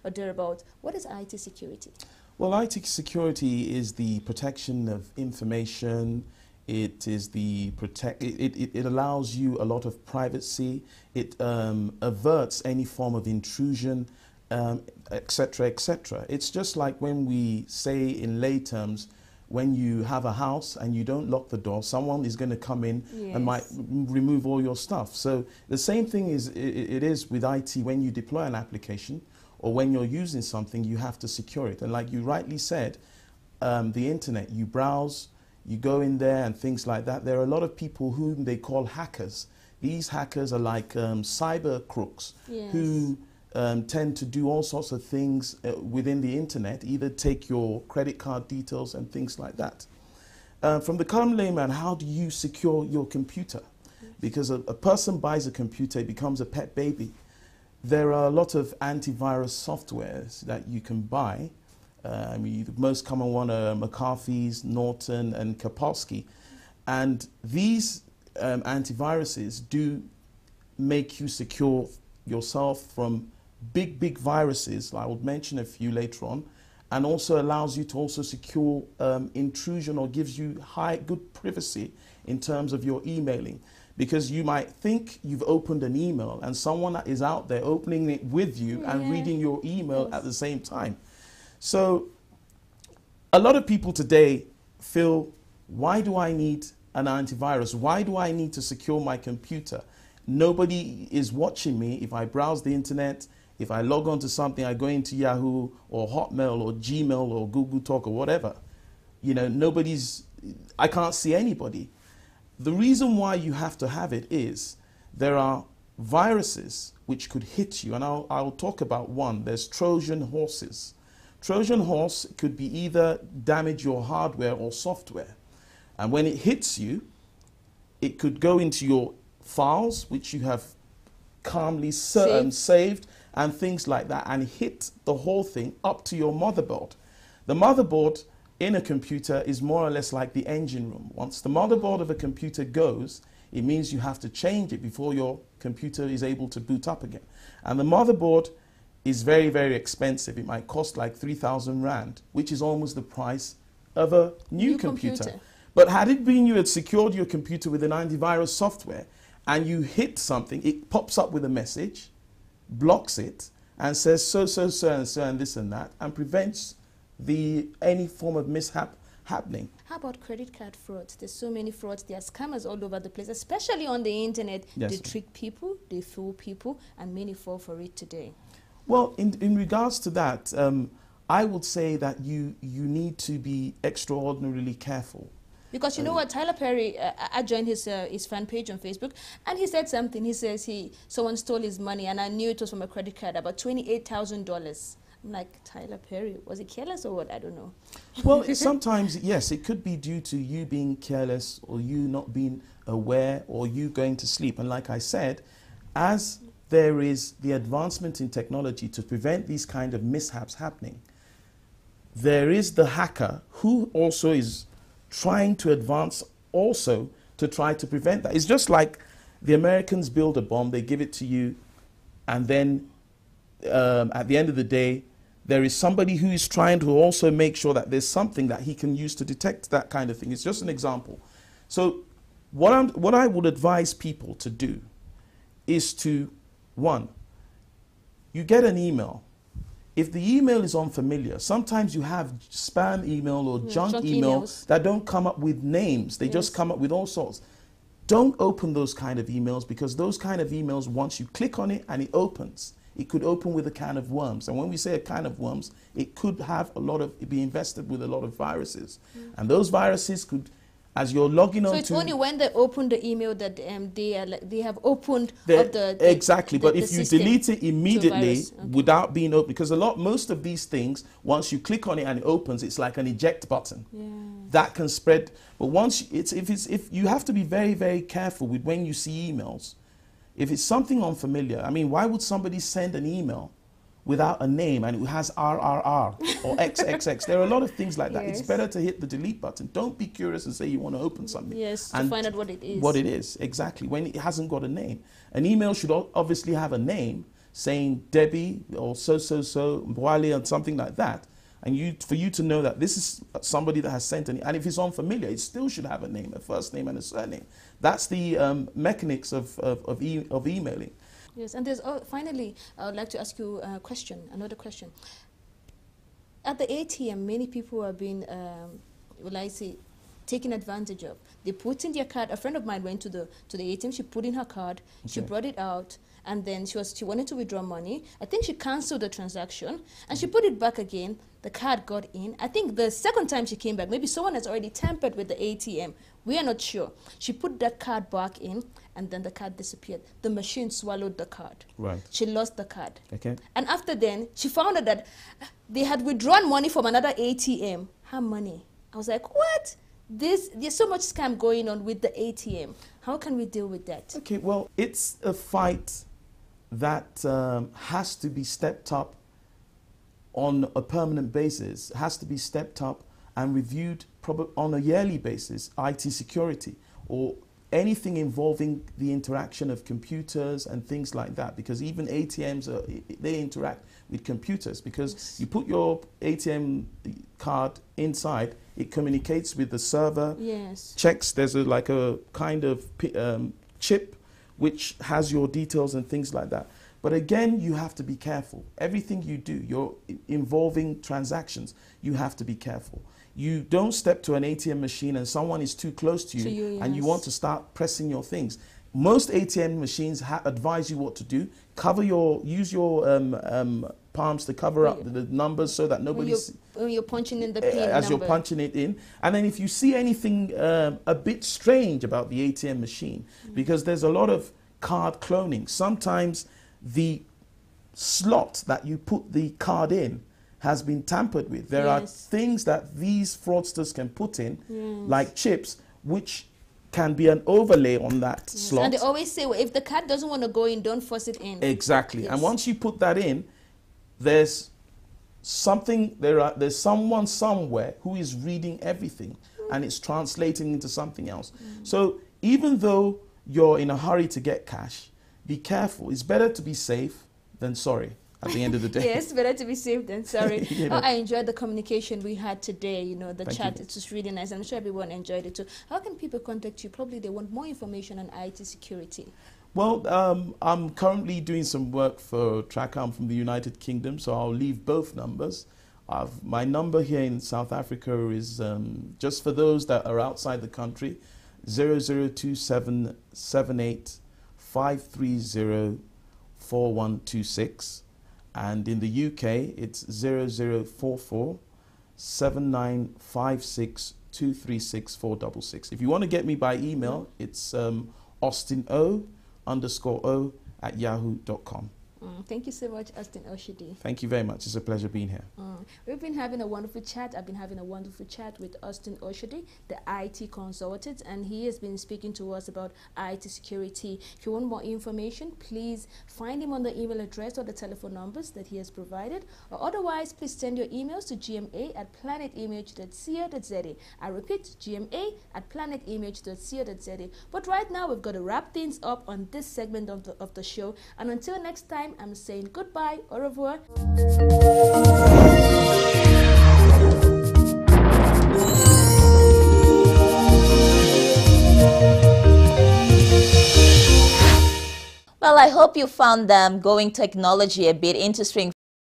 or thereabouts. What is IT security? Well, IT security is the protection of information. It is the it allows you a lot of privacy. It averts any form of intrusion, etc., etc. It's just like when we say in lay terms, when you have a house and you don't lock the door, someone is going to come in and might remove all your stuff. So the same thing is it is with IT. When you deploy an application or when you're using something, you have to secure it. And like you rightly said, the internet, you browse, you go in there and things like that. There are a lot of people whom they call hackers. These hackers are like cyber crooks who tend to do all sorts of things within the internet, either take your credit card details and things like that. From the common layman, how do you secure your computer? Because a person buys a computer, it becomes a pet baby. There are a lot of antivirus softwares that you can buy. I mean, the most common one are McAfee's, Norton, and Kaspersky. And these antiviruses do make you secure yourself from big viruses. I will mention a few later on, and also allows you to also secure intrusion, or gives you good privacy in terms of your emailing. Because you might think you've opened an email and someone is out there opening it with you and reading your email at the same time. So a lot of people today feel, why do I need an antivirus? Why do I need to secure my computer? Nobody is watching me. If I browse the internet, if I log on to something, I go into Yahoo or Hotmail or Gmail or Google Talk or whatever, you know, I can't see anybody. The reason why you have to have it is there are viruses which could hit you, and I'll talk about one. There's Trojan horses. Trojan horse could be either damage your hardware or software. And when it hits you, it could go into your files, which you have calmly saved, and things like that, and hit the whole thing up to your motherboard. The motherboard in a computer is more or less like the engine room. Once the motherboard of a computer goes, it means you have to change it before your computer is able to boot up again. And the motherboard is very, very expensive. It might cost like 3,000 Rand, which is almost the price of a new computer. But had it been you had secured your computer with an antivirus software and you hit something, it pops up with a message, blocks it, and says so, and this and that, and prevents any form of mishap happening. How about credit card frauds? There's so many frauds. There are scammers all over the place, especially on the internet. They trick people, they fool people, and many fall for it today. Well, in regards to that, I would say that you need to be extraordinarily careful. Because you know what, Tyler Perry, I joined his fan page on Facebook, and he said something. He says someone stole his money, and I knew it was from a credit card, about $28,000. I'm like, Tyler Perry, was he careless or what? I don't know. Well, sometimes, yes, it could be due to you being careless, or you not being aware, or you going to sleep. And like I said, as there is the advancement in technology to prevent these kind of mishaps happening, there is the hacker who also is trying to advance also to try to prevent that. It's just like the Americans build a bomb, they give it to you, and then at the end of the day, there is somebody who is trying to also make sure that there's something that he can use to detect that kind of thing. It's just an example. So what I would advise people to do is to, one, you get an email. If the email is unfamiliar, sometimes you have spam email or junk emails that don't come up with names. They just come up with all sorts. Don't open those kind of emails, because those kind of emails, once you click on it and it opens, it could open with a can of worms. And when we say a can of worms, it could have be invested with a lot of viruses. And those viruses could, as you're logging on to... So it's only when they open the email that they have opened exactly. But if you delete it immediately without being open, because most of these things, once you click on it and it opens, it's like an eject button. That can spread. But once if you have to be very, very careful with when you see emails. If it's something unfamiliar, I mean, why would somebody send an email without a name and it has RRR or XXX? There are a lot of things like that. It's better to hit the delete button. Don't be curious and say you want to open something. Yes, to find out what it is. What it is, exactly, when it hasn't got a name. An email should obviously have a name saying Debbie or so Wale and something like that, and for you to know that this is somebody that has sent and if it's unfamiliar, it still should have a name, a first name and a surname. That's the mechanics of emailing. Yes, and there's finally, I would like to ask you a question, another question. At the ATM, many people are being, taken advantage of. They put in their card. A friend of mine went to the ATM. She put in her card. Okay. She brought it out, and then she wanted to withdraw money. I think she canceled the transaction, and she put it back again. The card got in. I think the second time she came back, maybe someone has already tampered with the ATM. We are not sure. She put that card back in, and then the card disappeared. The machine swallowed the card. Right. She lost the card. Okay. And after then, she found out that they had withdrawn money from another ATM. Her money. I was like, what? There's so much scam going on with the ATM. How can we deal with that? Okay, well, it's a fight that has to be stepped up on a permanent basis, has to be stepped up and reviewed probably on a yearly basis. IT security or anything involving the interaction of computers and things like that, because even ATMs, they interact with computers, because yes. You put your ATM card inside, it communicates with the server, yes. Checks, there's like a kind of chip which has your details and things like that. But again, you have to be careful. Everything you do, you're involving transactions, you have to be careful. You don't step to an ATM machine and someone is too close to you, yes. And you want to start pressing your things. Most ATM machines advise you what to do. Use your palms to cover up the numbers so that nobody when you're punching in the PIN as number. You're punching it in. And then if you see anything a bit strange about the ATM machine, because there's a lot of card cloning. Sometimes the slot that you put the card in has been tampered with. There yes. are things that these fraudsters can put in, yes. like chips, which can be an overlay on that yes. slot. And they always say, well, if the card doesn't want to go in, don't force it in. Exactly. Yes. And once you put that in, there's someone somewhere who is reading everything and it's translating into something else. So even though you're in a hurry to get cash, be careful. It's better to be safe than sorry at the end of the day. Yes, better to be safe than sorry. You know. I enjoyed the communication we had today, the Thank chat. you. It's just really nice. I'm sure everyone enjoyed it too. How can people contact you? Probably they want more information on IT security. Well, I'm currently doing some work for Tracker. I'm from the United Kingdom, so I'll leave both numbers. My number here in South Africa is, just for those that are outside the country, 002778530426, and in the UK it's 00447956236466. If you want to get me by email, it's AustinO_O@yahoo.com. Thank you so much, Austin Oshodi. Thank you very much. It's a pleasure being here. We've been having a wonderful chat. I've been having a wonderful chat with Austin Oshodi, the IT consultant, and he has been speaking to us about IT security. If you want more information, please find him on the email address or the telephone numbers that he has provided, or otherwise, please send your emails to gma@planetimage.co.za. I repeat, gma@planetimage.co.za. But right now, we've got to wrap things up on this segment of the show, and until next time, I'm saying goodbye, au revoir. Well, I hope you found Going Technology a bit interesting